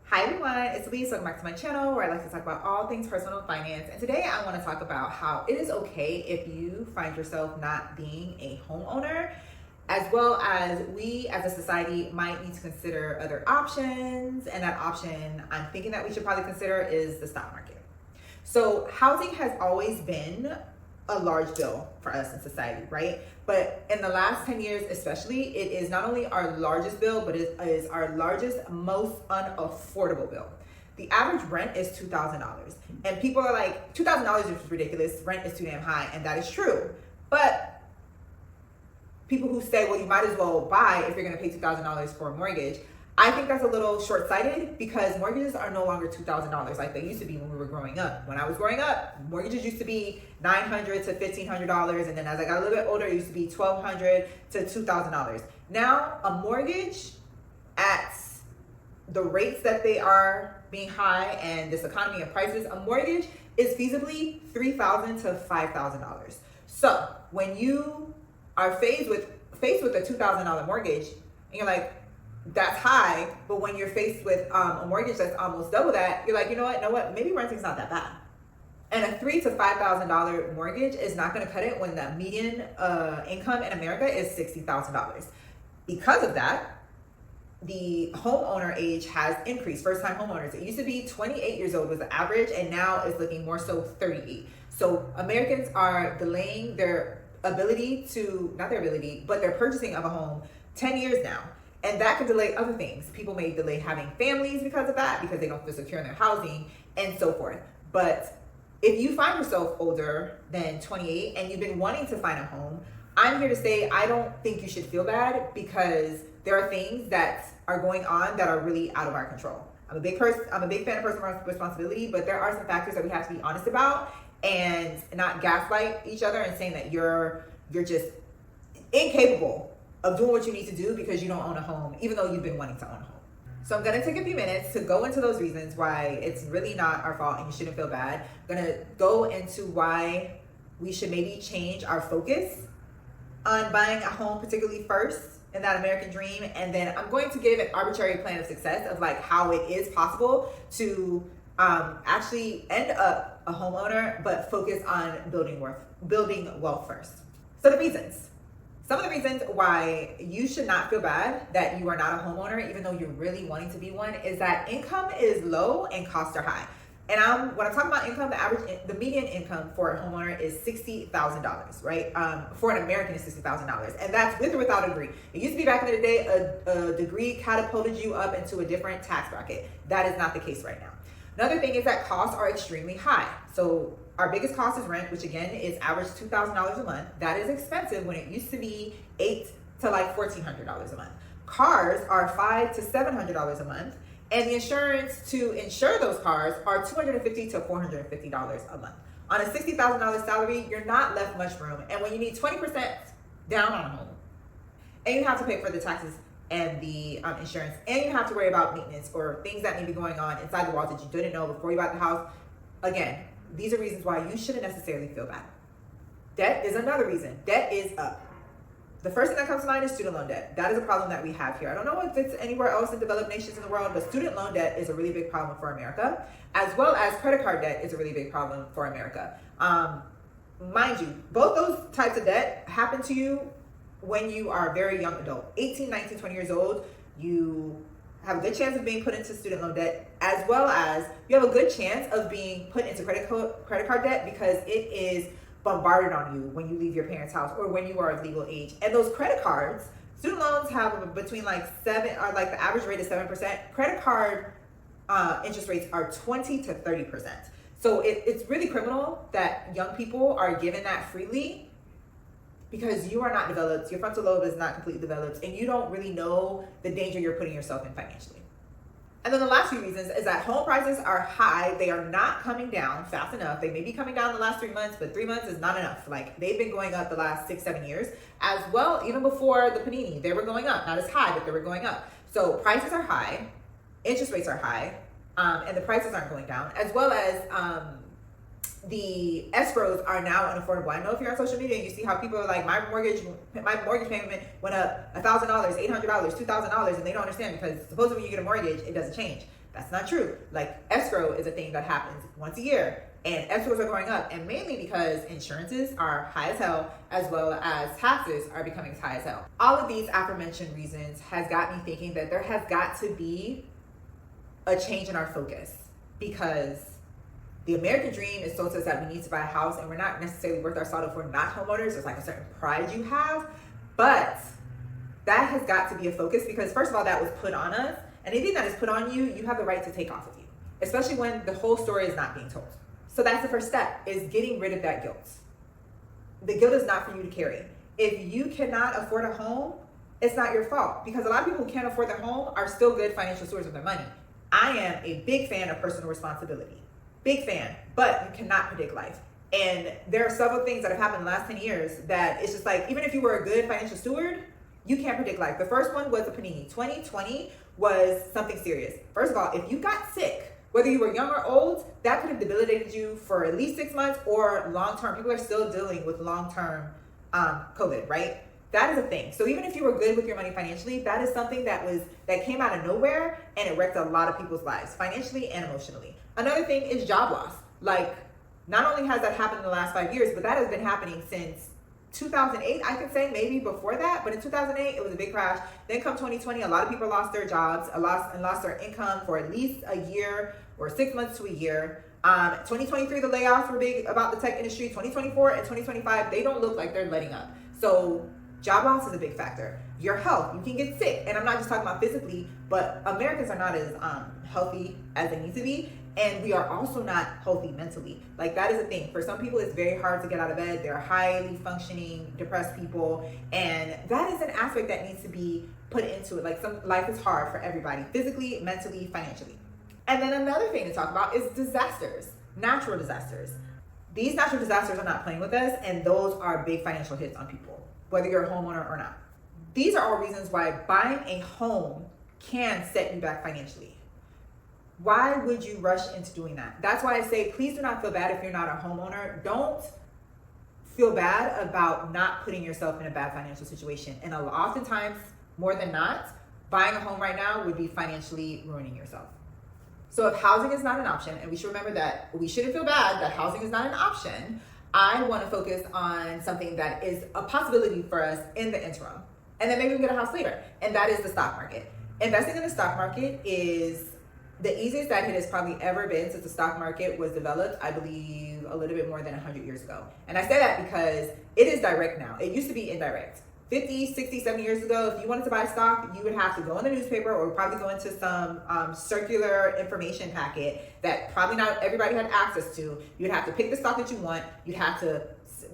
Hi everyone, it's Elise. Welcome back to my channel where I like to talk about all things personal finance. And today I want to talk about how it is okay if you find yourself not being a homeowner, as well as we as a society might need to consider other options. And that option I'm thinking that we should probably consider is the stock market. So housing has always been a large bill for us in society, right? But in the last 10 years especially, it is not only our largest bill, but it is our largest, most unaffordable bill. The average rent is $2,000. And people are like, $2,000 is ridiculous, rent is too damn high, and that is true. But people who say, well, you might as well buy if you're gonna pay $2,000 for a mortgage, I think that's a little short-sighted because mortgages are no longer $2,000 like they used to be when we were growing up. When I was growing up, mortgages used to be $900 to $1,500, and then as I got a little bit older, it used to be $1,200 to $2,000. Now, a mortgage at the rates that they are being high and this economy of prices, a mortgage is feasibly $3,000 to $5,000. So when you are faced with a $2,000 mortgage, and you're like, that's high, but when you're faced with a mortgage that's almost double that, you're like, you know what, maybe renting's not that bad. And a $3,000 to $5,000 mortgage is not going to cut it when the median income in America is $60,000. Because of that, the homeowner age has increased. First-time homeowners, it used to be 28 years old was the average, and now it's looking more so 38. So Americans are delaying their ability to, not their ability, but their purchasing of a home 10 years now. And that can delay other things. People may delay having families because of that, because they don't feel secure in their housing and so forth. But if you find yourself older than 28 and you've been wanting to find a home, I'm here to say I don't think you should feel bad because there are things that are going on that are really out of our control. I'm a big fan of personal responsibility, but there are some factors that we have to be honest about and not gaslight each other and saying that you're just incapable of doing what you need to do because you don't own a home, even though you've been wanting to own a home. So I'm gonna take a few minutes to go into those reasons why it's really not our fault and you shouldn't feel bad. I'm gonna go into why we should maybe change our focus on buying a home, particularly first in that American dream. And then I'm going to give an arbitrary plan of success of like how it is possible to actually end up a homeowner, but focus on building wealth first. So the reasons. Some of the reasons why you should not feel bad that you are not a homeowner, even though you're really wanting to be one, is that income is low and costs are high. And when I'm talking about income, the median income for a homeowner is $60,000, right? For an American, is $60,000, and that's with or without a degree. It used to be back in the day, a degree catapulted you up into a different tax bracket. That is not the case right now. Another thing is that costs are extremely high. So our biggest cost is rent, which again is average $2,000 a month. That is expensive when it used to be $800 to like $1,400 a month. Cars are $500 to $700 a month, and the insurance to insure those cars are $250 to $450 a month. On a $60,000 salary, you're not left much room, and when you need 20% down on a home, and you have to pay for the taxes and the insurance, and you have to worry about maintenance or things that may be going on inside the walls that you didn't know before you bought the house. Again, these are reasons why you shouldn't necessarily feel bad. Debt is another reason. Debt is up. The first thing that comes to mind is student loan debt. That is a problem that we have here. I don't know if it's anywhere else in developed nations in the world, but student loan debt is a really big problem for America, as well as credit card debt is a really big problem for America. Mind you, both those types of debt happen to you when you are a very young adult. 18, 19, 20 years old, you have a good chance of being put into student loan debt, as well as you have a good chance of being put into credit card debt because it is bombarded on you when you leave your parents' house or when you are of legal age. And those credit cards, student loans have between like the average rate is 7%. Credit card interest rates are 20 to 30%. So it's really criminal that young people are given that freely because you are not developed, your frontal lobe is not completely developed, and you don't really know the danger you're putting yourself in financially. And then the last few reasons is that home prices are high. They are not coming down fast enough. They may be coming down the last 3 months, but 3 months is not enough. Like they've been going up the last 6-7 years as well. Even before the panini, they were going up, not as high, but they were going up. So prices are high, interest rates are high, and the prices aren't going down, as well as the escrows are now unaffordable. I know if you're on social media and you see how people are like, my mortgage payment went up $1,000, $800, $2,000, and they don't understand because supposedly when you get a mortgage, it doesn't change. That's not true. Like escrow is a thing that happens once a year, and escrows are going up, and mainly because insurances are high as hell, as well as taxes are becoming high as hell. All of these aforementioned reasons has got me thinking that there has got to be a change in our focus, because the American dream is told to us that we need to buy a house, and we're not necessarily worth our salt if we're not homeowners. There's like a certain pride you have, but that has got to be a focus, because first of all, that was put on us. Anything that is put on you, you have the right to take off of you, especially when the whole story is not being told. So that's the first step, is getting rid of that guilt. The guilt is not for you to carry. If you cannot afford a home, it's not your fault, because a lot of people who can't afford their home are still good financial stewards of their money. I am a big fan of personal responsibility. Big fan, but you cannot predict life. And there are several things that have happened in the last 10 years that it's just like, even if you were a good financial steward, you can't predict life. The first one was the panini. 2020 was something serious. First of all, if you got sick, whether you were young or old, that could have debilitated you for at least 6 months or long-term. People are still dealing with long-term COVID, right? That is a thing. So even if you were good with your money financially, that is something that came out of nowhere, and it wrecked a lot of people's lives, financially and emotionally. Another thing is job loss. Like, not only has that happened in the last 5 years, but that has been happening since 2008, I could say, maybe before that, but in 2008, it was a big crash. Then come 2020, a lot of people lost their jobs, lost their income for at least a year or 6 months to a year. 2023, the layoffs were big about the tech industry. 2024 and 2025, they don't look like they're letting up. So job loss is a big factor. Your health, you can get sick. And I'm not just talking about physically, but Americans are not as healthy as they need to be. And we are also not healthy mentally. Like, that is a thing. For some people, it's very hard to get out of bed. They're highly functioning, depressed people. And that is an aspect that needs to be put into it. Like, life is hard for everybody, physically, mentally, financially. And then another thing to talk about is disasters, natural disasters. These natural disasters are not playing with us, and those are big financial hits on people, whether you're a homeowner or not. These are all reasons why buying a home can set you back financially. Why would you rush into doing that? That's why I say, please do not feel bad if you're not a homeowner. Don't feel bad about not putting yourself in a bad financial situation. And oftentimes, more than not, buying a home right now would be financially ruining yourself. So if housing is not an option, and we should remember that we shouldn't feel bad that housing is not an option, I want to focus on something that is a possibility for us in the interim. And then maybe we get a house later. And that is the stock market. Investing in the stock market is the easiest that it has probably ever been since the stock market was developed, I believe a little bit more than 100 years ago. And I say that because it is direct now. It used to be indirect. 50, 60, 70 years ago, if you wanted to buy stock, you would have to go in the newspaper or probably go into some circular information packet that probably not everybody had access to. You'd have to pick the stock that you want. You'd have to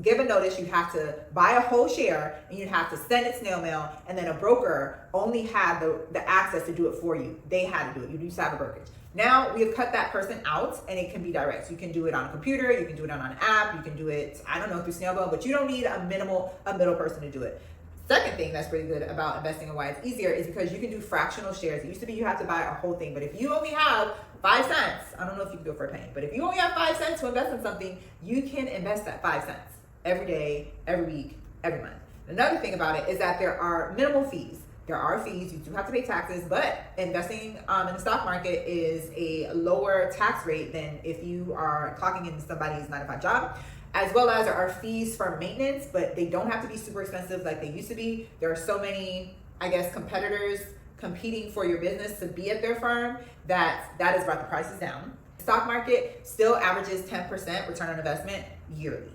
give a notice. You'd have to buy a whole share, and you'd have to send it snail mail. And then a broker only had the access to do it for you. They had to do it. You used to have a brokerage. Now we have cut that person out, and it can be direct. You can do it on a computer. You can do it on an app. You can do it, I don't know, through snail mail, but you don't need a middle person to do it. Second thing that's really good about investing and why it's easier is because you can do fractional shares. It used to be you have to buy a whole thing, but if you only have 5 cents, I don't know if you can do it for a penny, but if you only have 5 cents to invest in something, you can invest that 5 cents every day, every week, every month. Another thing about it is that there are minimal fees. There are fees, you do have to pay taxes, but investing in the stock market is a lower tax rate than if you are clocking into somebody's 9-to-5 job. As well as there are fees for maintenance, but they don't have to be super expensive like they used to be. There are so many, I guess, competitors competing for your business to be at their firm that has brought the prices down. The stock market still averages 10% return on investment yearly.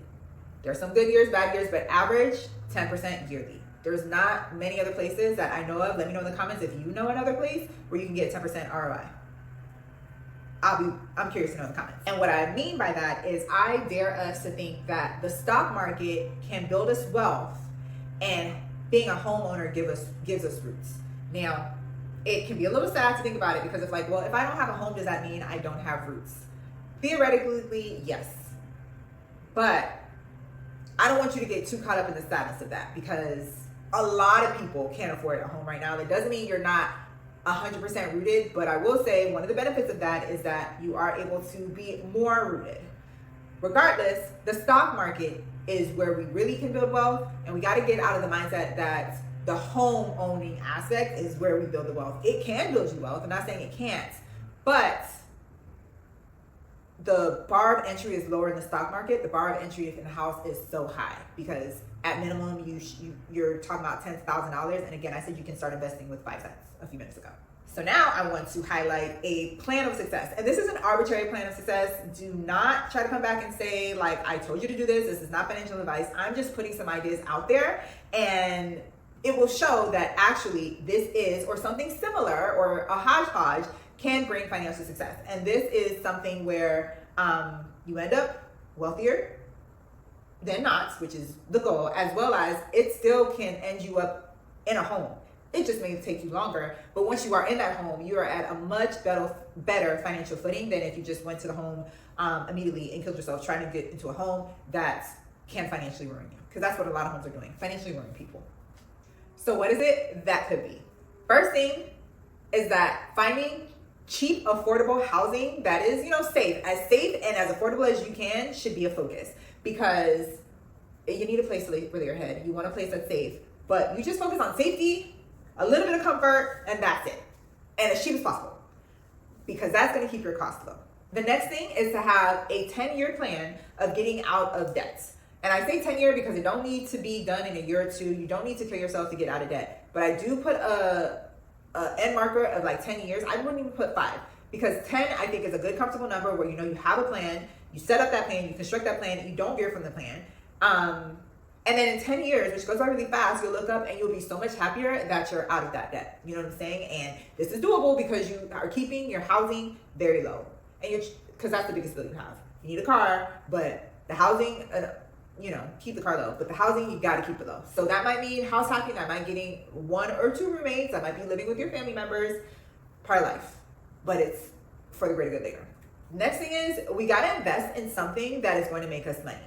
There are some good years, bad years, but average 10% yearly. There's not many other places that I know of. Let me know in the comments if you know another place where you can get 10% ROI. I'm curious to know in the comments. And what I mean by that is I dare us to think that the stock market can build us wealth, and being a homeowner gives us roots. Now, it can be a little sad to think about it because it's like, well, if I don't have a home, does that mean I don't have roots? Theoretically, yes. But I don't want you to get too caught up in the sadness of that, because a lot of people can't afford a home right now. That doesn't mean you're not 100% rooted, but I will say one of the benefits of that is that you are able to be more rooted. Regardless, the stock market is where we really can build wealth, and we got to get out of the mindset that the home owning aspect is where we build the wealth. It can build you wealth. I'm not saying it can't, But the bar of entry is lower in the stock market. The bar of entry in the house is so high because at minimum you're talking about $10,000. And again, I said you can start investing with 5 cents a few minutes ago. So now I want to highlight a plan of success. And this is an arbitrary plan of success. Do not try to come back and say, like, I told you to do this. This is not financial advice. I'm just putting some ideas out there, and it will show that actually this is, or something similar, or a hodgepodge can bring financial success. And this is something where you end up wealthier than not, which is the goal, as well as it still can end you up in a home. It just may take you longer, but once you are in that home, you are at a much better financial footing than if you just went to the home immediately and killed yourself trying to get into a home that can financially ruin you. Because that's what a lot of homes are doing, financially ruining people. So what is it that could be? First thing is that finding cheap, affordable housing that is, safe and as affordable as you can should be a focus, because you need a place to lay your head. You want a place that's safe, but you just focus on safety, a little bit of comfort, and that's it. And as cheap as possible, because that's going to keep your costs low. The next thing is to have a 10-year plan of getting out of debts. And I say 10-year because it don't need to be done in a year or two. You don't need to kill yourself to get out of debt. But I do put a end marker of like 10 years. I wouldn't even put 5, because 10 I think is a good comfortable number where you have a plan, you set up that plan, you construct that plan, you don't veer from the plan. And then in 10 years, which goes by really fast, you'll look up and you'll be so much happier that you're out of that debt. You know what I'm saying? And this is doable because you are keeping your housing very low. And because that's the biggest bill you have. You need a car, but the housing, keep the car low. But the housing, you got to keep it low. So that might mean house hacking. That might getting 1 or 2 roommates. That might be living with your family members. Part of life. But it's for the greater good later. Next thing is we got to invest in something that is going to make us money.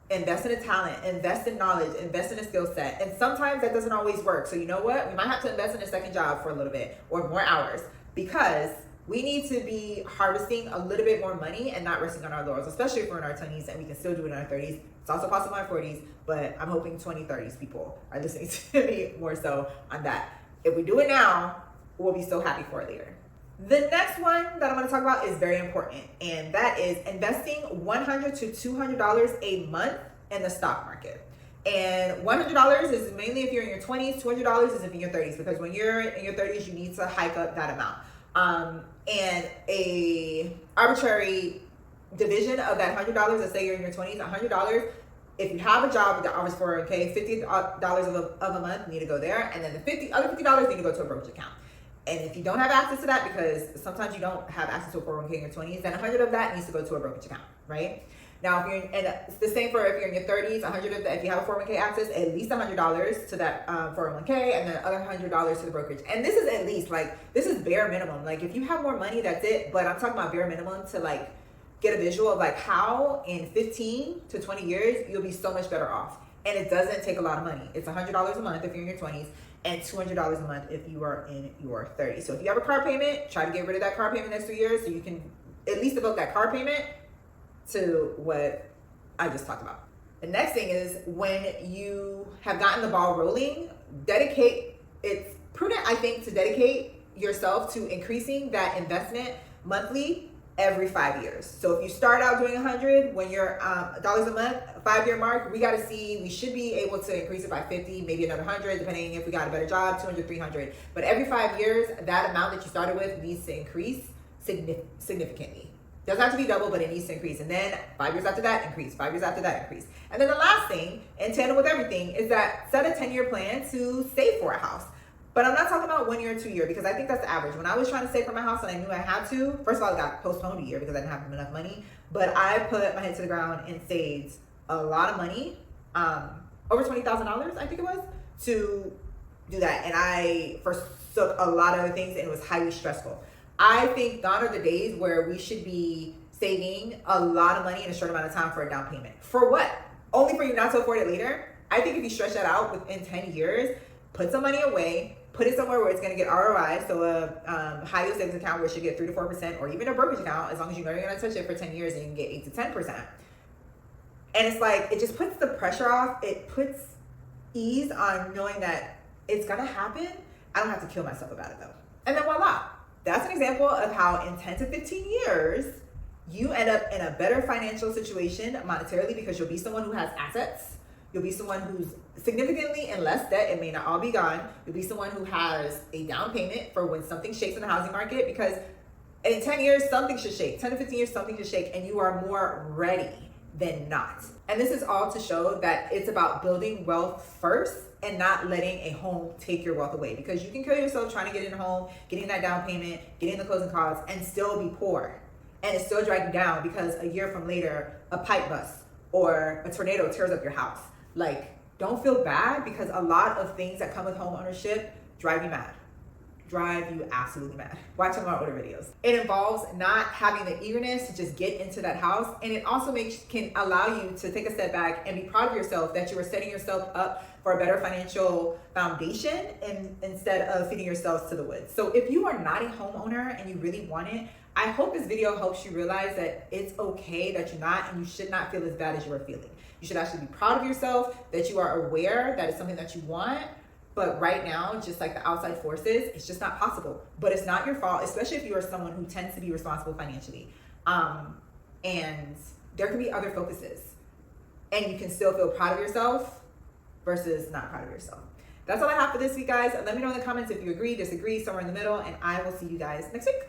Invest in a talent, invest in knowledge, invest in a skill set. And sometimes that doesn't always work. So you know what? We might have to invest in a second job for a little bit or more hours, because we need to be harvesting a little bit more money and not resting on our laurels, especially if we're in our 20s, and we can still do it in our 30s. It's also possible in our 40s, but I'm hoping 20, 30s people are listening to me more so on that. If we do it now, we'll be so happy for it later. The next one that I'm going to talk about is very important, and that is investing $100 to $200 a month in the stock market. And $100 is mainly if you're in your 20s, $200 is if you're in your 30s, because when you're in your 30s, you need to hike up that amount. And a arbitrary division of that $100, let's say you're in your 20s, $100, if you have a job with the hours 401k, $50 of a month need to go there, and then the other $50 need to go to a brokerage account. And if you don't have access to that, because sometimes you don't have access to a 401k in your 20s, then 100 of that needs to go to a brokerage account, right? Now, and it's the same for if you're in your 30s, 100 of that, if you have a 401k access, at least $100 to that 401k, and then other $100 to the brokerage. And this is at least, this is bare minimum. Like, if you have more money, that's it. But I'm talking about bare minimum to, get a visual of, how in 15 to 20 years, you'll be so much better off. And it doesn't take a lot of money. It's $100 a month if you're in your 20s, and $200 a month if you are in your 30s. So if you have a car payment, try to get rid of that car payment next 3 years so you can at least devote that car payment to what I just talked about. The next thing is, when you have gotten the ball rolling, it's prudent, I think, to dedicate yourself to increasing that investment monthly every 5 years. So if you start out doing 100, when you're dollars a month, 5-year mark, we should be able to increase it by 50, maybe another 100, depending if we got a better job, 200, 300. But every 5 years, that amount that you started with needs to increase significantly. Doesn't have to be double, but it needs to increase. And then 5 years after that, increase. 5 years after that, increase. And then the last thing, in tandem with everything, is that set a 10-year plan to save for a house. But I'm not talking about 1 year or 2 year, because I think that's the average. When I was trying to save for my house and I knew I had to, first of all, it got postponed a year because I didn't have enough money. But I put my head to the ground and saved a lot of money, over $20,000, I think it was, to do that. And I forsook a lot of other things, and it was highly stressful. I think gone are the days where we should be saving a lot of money in a short amount of time for a down payment. For what? Only for you not to afford it later? I think if you stretch that out within 10 years, put some money away, put it somewhere where it's going to get ROI, so a high yield savings account where it should get 3 to 4%, or even a brokerage account, as long as you know you're going to touch it for 10 years, and you can get 8 to 10%. And it's it just puts the pressure off. It puts ease on knowing that it's going to happen. I don't have to kill myself about it, though. And then voila, That's an example of how in 10 to 15 years, you end up in a better financial situation monetarily because you'll be someone who has assets. You'll be someone who's significantly in less debt. It may not all be gone. You'll be someone who has a down payment for when something shakes in the housing market, because in 10 years, something should shake. 10 to 15 years, something should shake, and you are more ready than not. And this is all to show that it's about building wealth first and not letting a home take your wealth away, because you can kill yourself trying to get in a home, getting that down payment, getting the closing costs, and still be poor. And it still drag you down because a year from later, a pipe busts or a tornado tears up your house. Like, don't feel bad, because a lot of things that come with home ownership drive you mad. Drive you absolutely mad. Watch some of our older videos. It involves not having the eagerness to just get into that house, and it also can allow you to take a step back and be proud of yourself that you are setting yourself up for a better financial foundation instead of feeding yourselves to the woods. So if you are not a homeowner and you really want it, I hope this video helps you realize that it's okay that you're not, and you should not feel as bad as you are feeling. You should actually be proud of yourself, that you are aware that it's something that you want. But right now, just like the outside forces, it's just not possible. But it's not your fault, especially if you are someone who tends to be responsible financially. And there can be other focuses. And you can still feel proud of yourself versus not proud of yourself. That's all I have for this week, guys. Let me know in the comments if you agree, disagree, somewhere in the middle, and I will see you guys next week.